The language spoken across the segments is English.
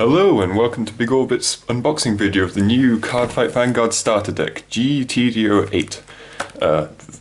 Hello and welcome to Big Orbit's unboxing video of the new Cardfight Vanguard starter deck, G-TD08,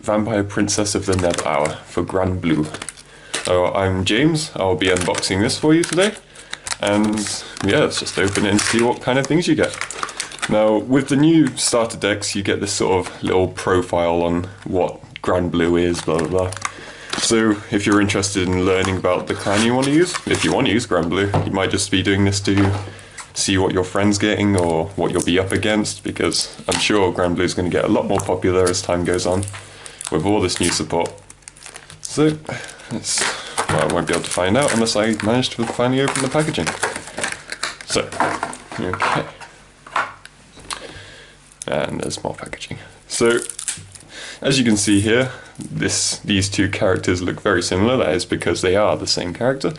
Vampire Princess of the Nether for Grand Blue. I'm James, I'll be unboxing this for you today, and yeah, let's just open it and see what kind of things you get. Now, with the new starter decks, you get this sort of little profile on what Grand Blue is, blah blah blah. So if you're interested in learning about the clan you want to use, if you want to use Grand Blue, you might just be doing this to see what your friend's getting or what you'll be up against, because I'm sure Grand Blue is going to get a lot more popular as time goes on with all this new support. So, I won't be able to find out unless I manage to finally open the packaging. So, okay. And there's more packaging. So, as you can see here, these two characters look very similar. That is because they are the same character.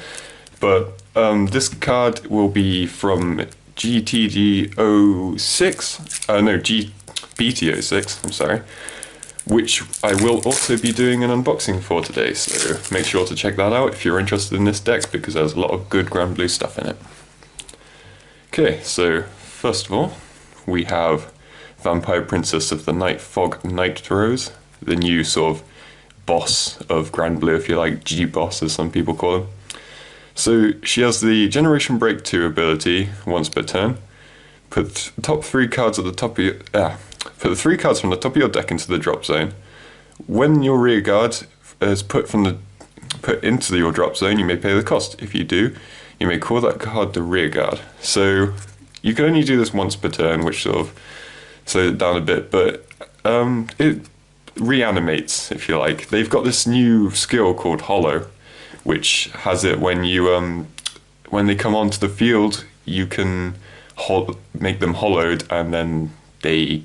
But this card will be from G-TD06, no, BT06, I'm sorry, which I will also be doing an unboxing for today, so make sure to check that out if you're interested in this deck, because there's a lot of good Grand Blue stuff in it. Okay, so first of all, we have Vampire Princess of the Night Fog Night Rose, the new sort of boss of Grand Blue, if you like, G-Boss as some people call him. So she has the Generation Break 2 ability once per turn. Put the top three cards at the top of your put the three cards from the top of your deck into the drop zone. When your rear guard is put into your drop zone, you may pay the cost. If you do, you may call that card the rear guard. So you can only do this once per turn, which sort of slows it down a bit, but it reanimates, if you like. They've got this new skill called Hollow, which has it when you when they come onto the field, you can make them hollowed, and then they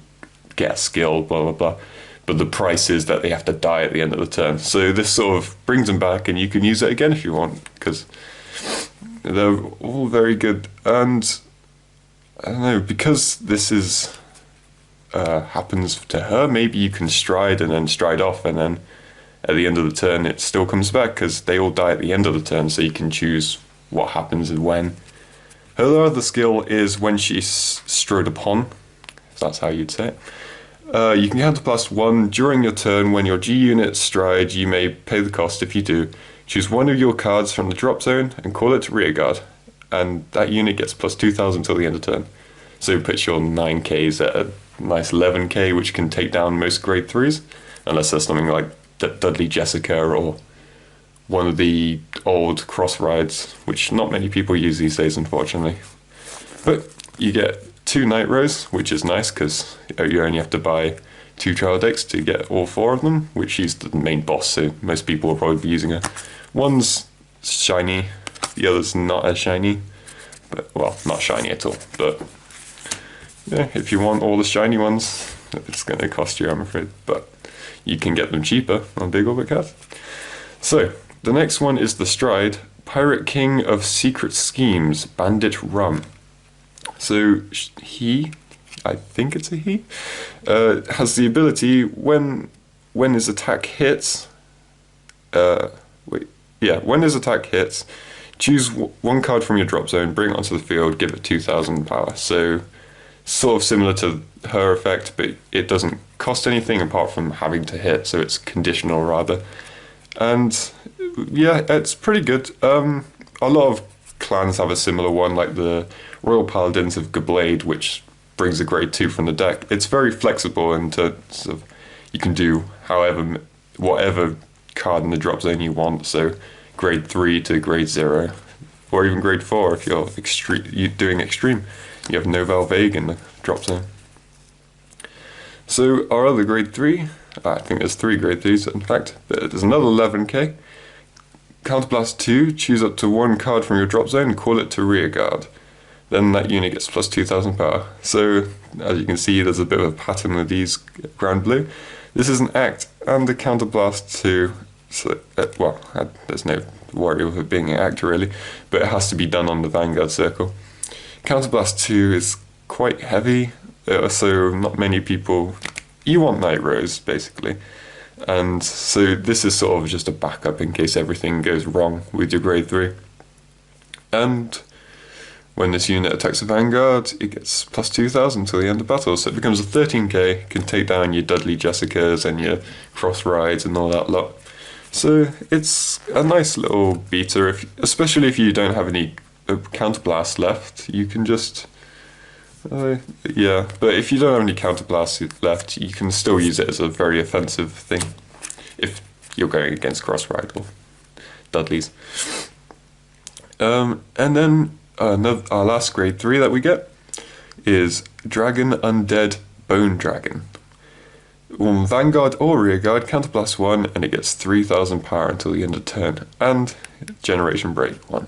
get a skill, blah blah blah. But the price is that they have to die at the end of the turn. So this sort of brings them back, and you can use it again if you want, because they're all very good. And I don't know, because this is happens to her, maybe you can stride and then stride off, and then at the end of the turn it still comes back, because they all die at the end of the turn, so you can choose what happens and when. Her other skill is when she's strode upon, if that's how you'd say it. You can counterblast 1 during your turn. When your G unit stride, you may pay the cost. If you do, choose one of your cards from the drop zone and call it to rear guard, and that unit gets plus 2,000 till the end of turn. So it puts your 9Ks at a nice 11K, which can take down most grade 3s, unless there's something like Dudley Jessica or one of the old cross rides, which not many people use these days, unfortunately. But you get 2 Night Rose, which is nice, because you only have to buy 2 trial decks to get all 4 of them, which she's the main boss, so most people will probably be using her. One's shiny, the other's not as shiny, but, well, not shiny at all, but yeah, if you want all the shiny ones, it's going to cost you, I'm afraid, but you can get them cheaper on Big Orbit cards. So, the next one is the Stride, Pirate King of Secret Schemes, Bandit Rum. So, he, I think it's a he, has the ability, when his attack hits, when his attack hits, choose 1 card from your drop zone, bring it onto the field, give it 2,000 power. So, sort of similar to her effect, but it doesn't cost anything apart from having to hit, so it's conditional rather. And yeah, it's pretty good. A lot of clans have a similar one, like the Royal Paladins of Gablade, which brings a grade 2 from the deck. It's very flexible, and sort of, you can do whatever card in the drop zone you want, so grade 3 to grade 0, or even grade 4 if you're doing extreme. You have Novel Vague in the drop zone. So our other grade 3, I think there's 3 grade 3s in fact, but there's another 11k. Counterblast 2, choose up to 1 card from your drop zone and call it to rear guard. Then that unit gets plus 2,000 power. So as you can see, there's a bit of a pattern with these Grand Blue. This is an act and a counterblast 2. So, there's no worry with it being an act really, but it has to be done on the Vanguard circle. Counterblast 2 is quite heavy, so not many people... You want Night Rose, basically. And so this is sort of just a backup in case everything goes wrong with your grade 3. And When this unit attacks a Vanguard, it gets plus 2000 till the end of battle, so it becomes a 13k, can take down your Dudley Jessicas and your Cross Rides and all that lot. So it's a nice little beater, especially if you don't have any counterblast left. You can just... yeah, but if you don't have any counterblast left, you can still use it as a very offensive thing if you're going against Cross Ride or Dudleys. And then our last grade 3 that we get is Dragon Undead Bone Dragon. On Vanguard or Rearguard, counterblast 1, and it gets 3000 power until the end of turn, and Generation Break 1.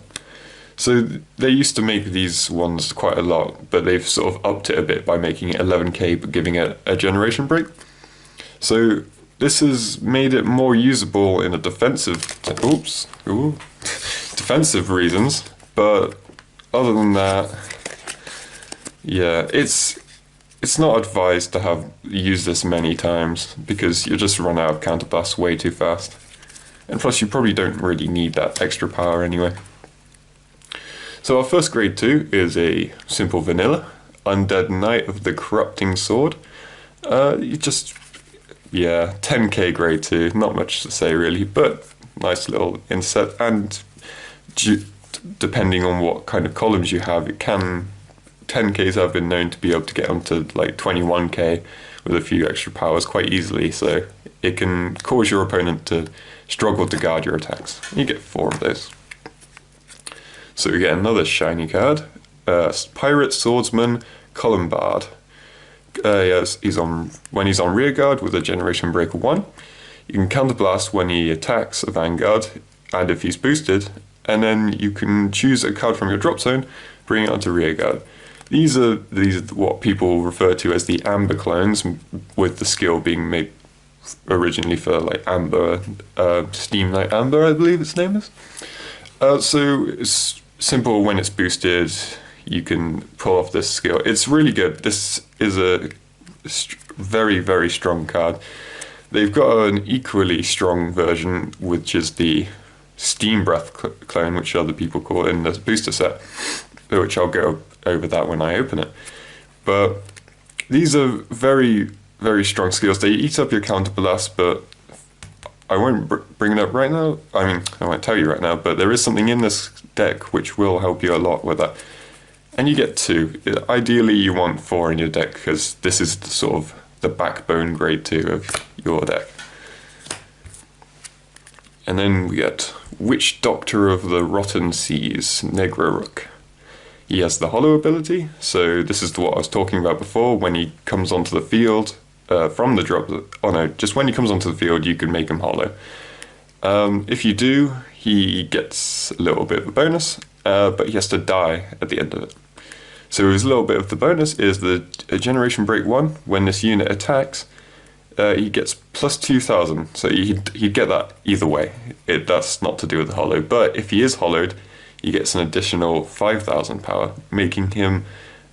So they used to make these ones quite a lot, but they've sort of upped it a bit by making it 11k but giving it a Generation Break. So this has made it more usable in a defensive reasons, but other than that, yeah, it's not advised to use this many times because you'll just run out of counterblast way too fast. And plus you probably don't really need that extra power anyway. So our first grade 2 is a simple vanilla Undead Knight of the Corrupting Sword. You just, yeah, 10k grade 2, not much to say really, but nice little inset, and depending on what kind of columns you have, 10ks have been known to be able to get onto like 21k with a few extra powers quite easily, so it can cause your opponent to struggle to guard your attacks. You get 4 of those. So we get another shiny card, Pirate Swordsman Columbard. Yes, when he's on Rearguard with a Generation Breaker 1, you can counterblast when he attacks a Vanguard, and if he's boosted, and then you can choose a card from your drop zone, bring it onto Rearguard. These are what people refer to as the Amber clones, with the skill being made originally for like Amber, Steam Knight Amber, I believe its name is. So it's simple. When it's boosted, you can pull off this skill. It's really good. This is a very, very strong card. They've got an equally strong version, which is the Steam Breath clone, which other people call it in the booster set, which I'll go over that when I open it. But these are very, very strong skills. They eat up your counterblast, but I won't bring it up right now. I mean, I won't tell you right now, but there is something in this deck which will help you a lot with that. And you get 2. Ideally, you want 4 in your deck, because this is sort of the backbone grade 2 of your deck. And then we get Witch Doctor of the Rotten Seas, Negraruk. He has the Hollow ability, so this is what I was talking about before. When he comes onto the field from the drop, just when he comes onto the field, you can make him hollow. If you do, he gets a little bit of a bonus, but he has to die at the end of it. So his little bit of the bonus is the Generation Break 1. When this unit attacks, he gets plus 2000, so he'd get that either way. That's not to do with the hollow, but if he is hollowed, he gets an additional 5000 power, making him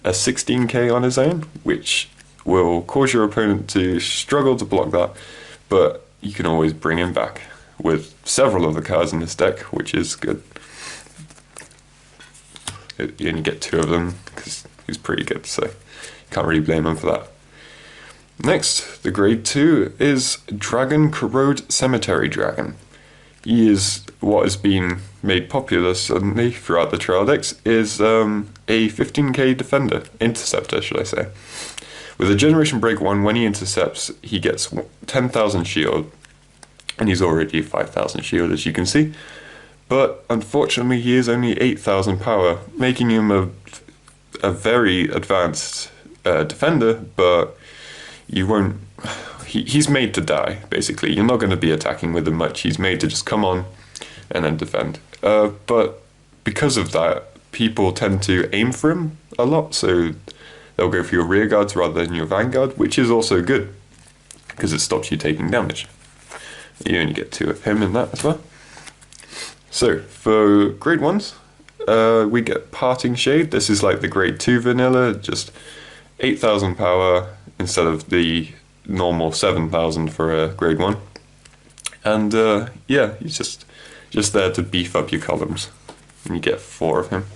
a 16k on his own, which will cause your opponent to struggle to block that, but you can always bring him back with several of the cards in this deck, which is good. You only get 2 of them because he's pretty good, so you can't really blame him for that. Next, the grade 2 is Dragon Corrode Cemetery Dragon. He is what has been made popular suddenly throughout the trial decks, is a 15k defender, interceptor should I say. With a Generation Break 1, when he intercepts, he gets 10,000 shield, and he's already 5,000 shield as you can see. But unfortunately he is only 8,000 power, making him a very advanced defender, but you won't... He's made to die, basically. You're not going to be attacking with him much. He's made to just come on and then defend. But because of that, people tend to aim for him a lot, so they'll go for your rear guards rather than your vanguard, which is also good, because it stops you taking damage. You only get 2 of him in that as well. So, for grade 1s, we get Parting Shade. This is like the grade 2 vanilla, just 8,000 power instead of the normal 7,000 for a grade 1. And yeah, he's just there to beef up your columns. And you get 4 of him.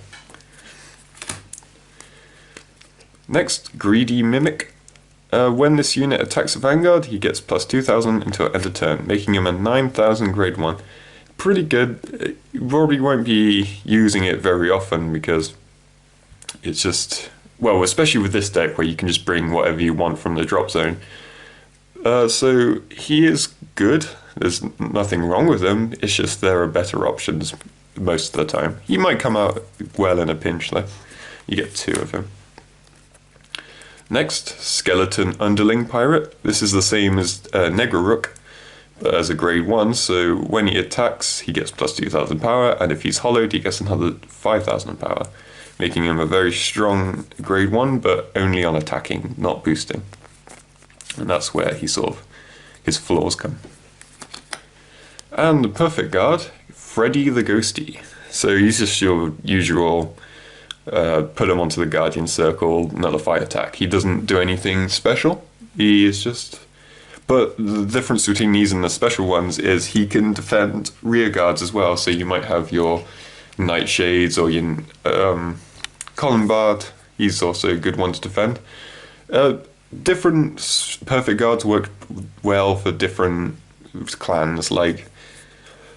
Next, Greedy Mimic. When this unit attacks a Vanguard, he gets plus 2000 until end of turn, making him a 9000 grade 1. Pretty good. You probably won't be using it very often because it's just, well, especially with this deck where you can just bring whatever you want from the drop zone. So he is good. There's nothing wrong with him. It's just there are better options most of the time. He might come out well in a pinch though. You get 2 of him. Next, Skeleton Underling Pirate. This is the same as Negrook, but as a grade 1, so when he attacks, he gets plus 2000 power, and if he's hollowed, he gets another 5000 power, making him a very strong grade 1, but only on attacking, not boosting. And that's where he sort of, his flaws come. And the Perfect Guard, Freddy the Ghosty. So he's just your usual put him onto the Guardian Circle, nullify attack. He doesn't do anything special. He is just... But the difference between these and the special ones is he can defend rear guards as well. So you might have your Nightshades or your Columbard. He's also a good one to defend. Different Perfect Guards work well for different clans. Like,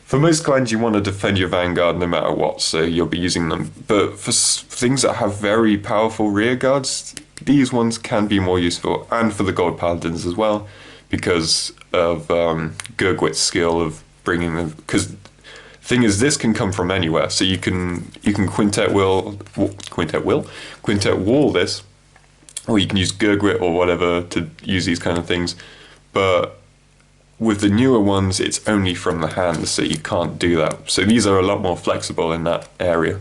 for most clans you want to defend your Vanguard no matter what, so you'll be using them. But for things that have very powerful rear guards, these ones can be more useful, and for the Gold Paladins as well, because of Gurgwit's skill of bringing them. Because the thing is, this can come from anywhere, so you can quintet wall this, or you can use Gurgwit or whatever to use these kind of things. But with the newer ones, it's only from the hand, so you can't do that. So these are a lot more flexible in that area.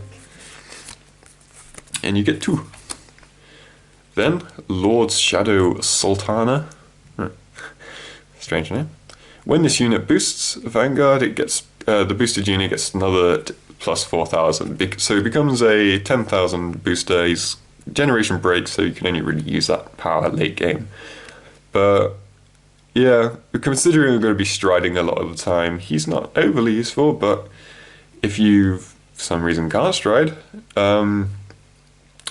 And you get 2. Then, Lord's Shadow Sultana. Strange name. When this unit boosts Vanguard, it gets the boosted unit gets another plus 4000. So it becomes a 10,000 booster. He's generation break, so you can only really use that power late game. But yeah, considering we're going to be striding a lot of the time, he's not overly useful, but if you, for some reason, can't stride,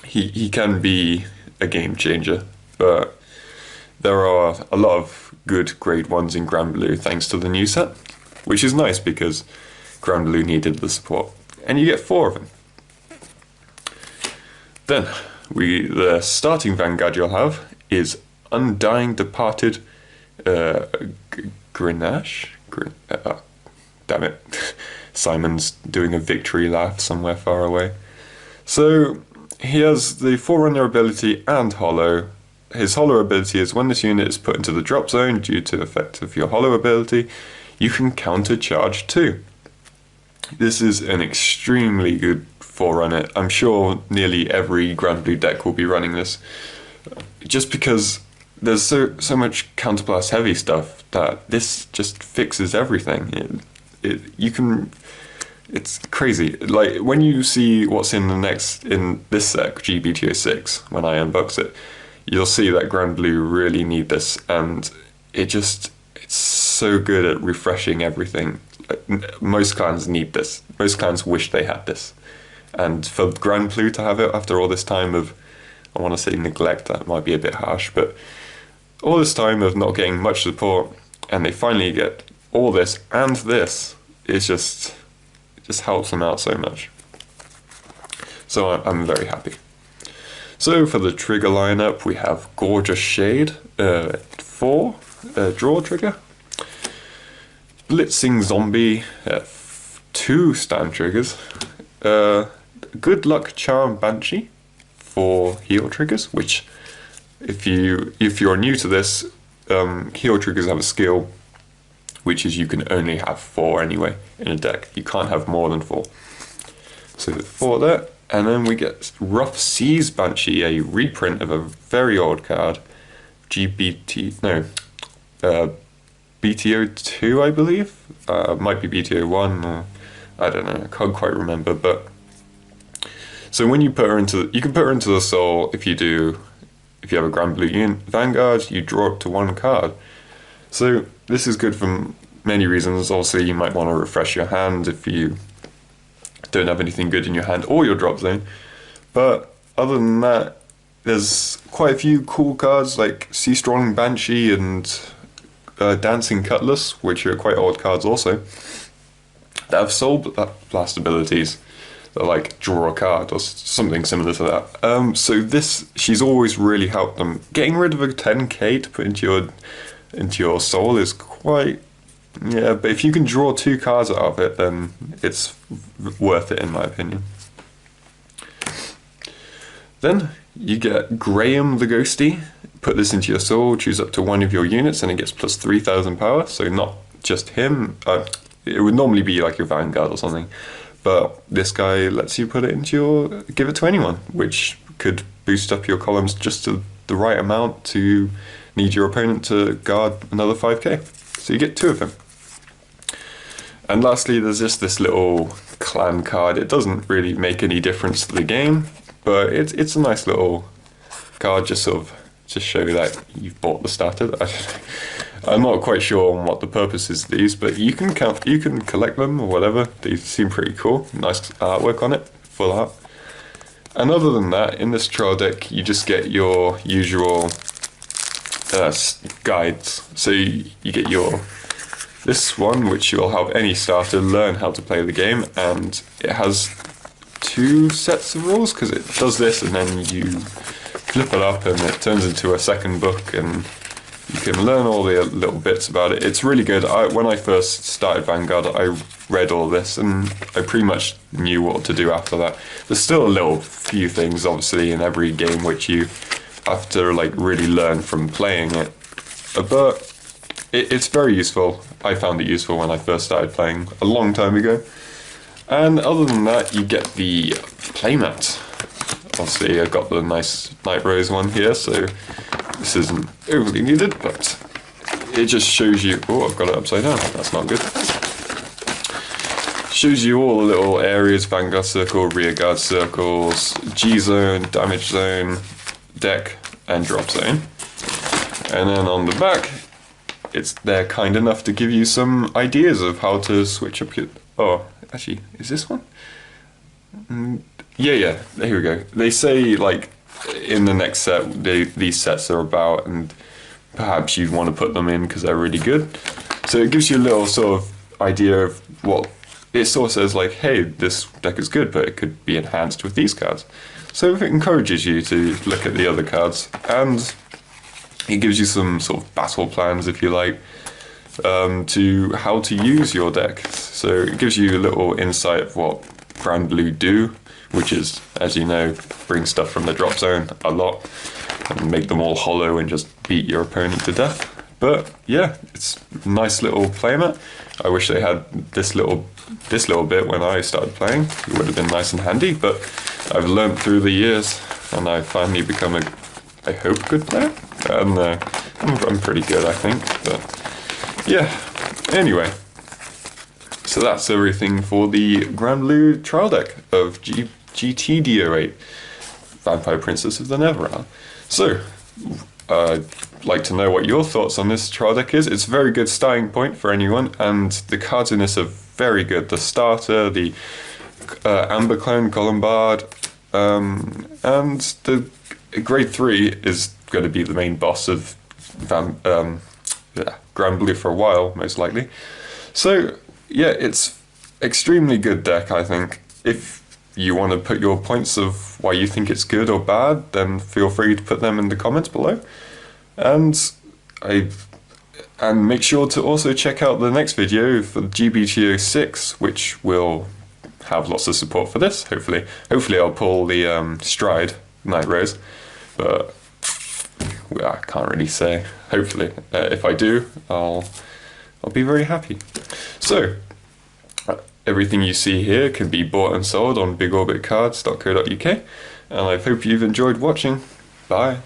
he can be a game changer. But there are a lot of good grade 1s in Grand Blue thanks to the new set, which is nice because Grand Blue needed the support. And you get 4 of them. Then, the starting Vanguard you'll have is Undying Departed Grenache. Damn it. Simon's doing a victory laugh somewhere far away. So he has the Forerunner ability and Hollow. His Hollow ability is when this unit is put into the drop zone due to the effect of your Hollow ability, you can counter charge 2. This is an extremely good Forerunner. I'm sure nearly every Grand Blue deck will be running this, just because there's so much counterblast heavy stuff that this just fixes everything. It's crazy. Like when you see what's in this set, G-TD08, when I unbox it, you'll see that Grand Blue really need this, and it's so good at refreshing everything. Most clans need this. Most clans wish they had this, and for Grand Blue to have it after all this time of, I want to say neglect, that might be a bit harsh, but all this time of not getting much support, and they finally get all this and this, it just helps them out so much. So I'm very happy. So for the trigger lineup, we have Gorgeous Shade, 4 draw trigger, Blitzing Zombie, 2 stand triggers, Good Luck Charm Banshee, 4 heal triggers, which if you're new to this, heal triggers have a skill which is you can only have 4 anyway in a deck. You can't have more than 4. So 4 there, and then we get Rough Seas Banshee, a reprint of a very old card, BTO2, I believe. Might be BTO1, or I don't know. I can't quite remember. But so when you put her into, you can put her into the soul if you have a Grand Blue Vanguard, you draw up to 1 card. So this is good for many reasons. Also, you might want to refresh your hand if you don't have anything good in your hand or your drop zone. But other than that, there's quite a few cool cards like Sea Strolling Banshee and Dancing Cutlass, which are quite odd cards also, that have Soul Blast abilities that like draw a card or something similar to that. So this, she's always really helped them. Getting rid of a 10k to put into your soul is quite, yeah, but if you can draw 2 cards out of it, then it's worth it in my opinion. Then you get Graham the Ghosty. Put this into your soul, choose up to 1 of your units, and it gets plus 3,000 power. So not just him. It would normally be like your Vanguard or something, but this guy lets you put it into your, give it to anyone, which could boost up your columns just to the right amount to need your opponent to guard another 5k. So you get 2 of him. And lastly, there's just this little clan card. It doesn't really make any difference to the game, but it's a nice little card, just sort of just show that you've bought the starter. I'm not quite sure on what the purpose is of these, but you can collect them or whatever. They seem pretty cool. Nice artwork on it, full art. And other than that, in this trial deck, you just get your usual guides. So you get this one, which will help any starter learn how to play the game, and it has 2 sets of rules because it does this, and then you flip it up and it turns into a second book, and you can learn all the little bits about it. It's really good. When I first started Vanguard, I read all this and I pretty much knew what to do after that. There's still a little few things obviously in every game which you have to like really learn from playing it, but it's very useful. I found it useful when I first started playing a long time ago. And other than that, you get the playmat. Obviously I've got the nice Night Rose one here, so this isn't overly needed, but it just shows you, oh, I've got it upside down, that's not good. Shows you all the little areas, Vanguard Circle, Rearguard Circles, G-Zone, Damage Zone, Deck, and Drop Zone. And then on the back, they're kind enough to give you some ideas of how to switch up your, oh, actually, is this one? Yeah, there we go. They say like in the next set these sets are about, and perhaps you'd want to put them in because they're really good. So it gives you a little sort of idea of what it sort of says, like, hey, this deck is good, but it could be enhanced with these cards. So it encourages you to look at the other cards, and it gives you some sort of battle plans, if you like, to how to use your deck. So it gives you a little insight of what Grand Blue do, which is, as you know, bring stuff from the drop zone a lot and make them all hollow and just beat your opponent to death. But yeah, it's a nice little playmat. I wish they had this little bit when I started playing. It would have been nice and handy, but I've learned through the years and I've finally become I hope, good player. And I'm pretty good, I think. But yeah, anyway. So that's everything for the Grand Blue trial deck of G-TD08, Vampire Princess of the Neverland. So, I'd like to know what your thoughts on this trial deck is. It's a very good starting point for anyone, and the cards in this are very good. The starter, the Amber Clone, Columbard, and the Grade 3 is going to be the main boss of Grand Blue for a while, most likely. So, yeah, it's extremely good deck, I think. If you want to put your points of why you think it's good or bad, then feel free to put them in the comments below. And make sure to also check out the next video for the G-TD06, which will have lots of support for this, hopefully. Hopefully I'll pull the Stride Night Rose, but I can't really say. Hopefully. If I do, I'll be very happy. So, everything you see here can be bought and sold on bigorbitcards.co.uk, and I hope you've enjoyed watching. Bye.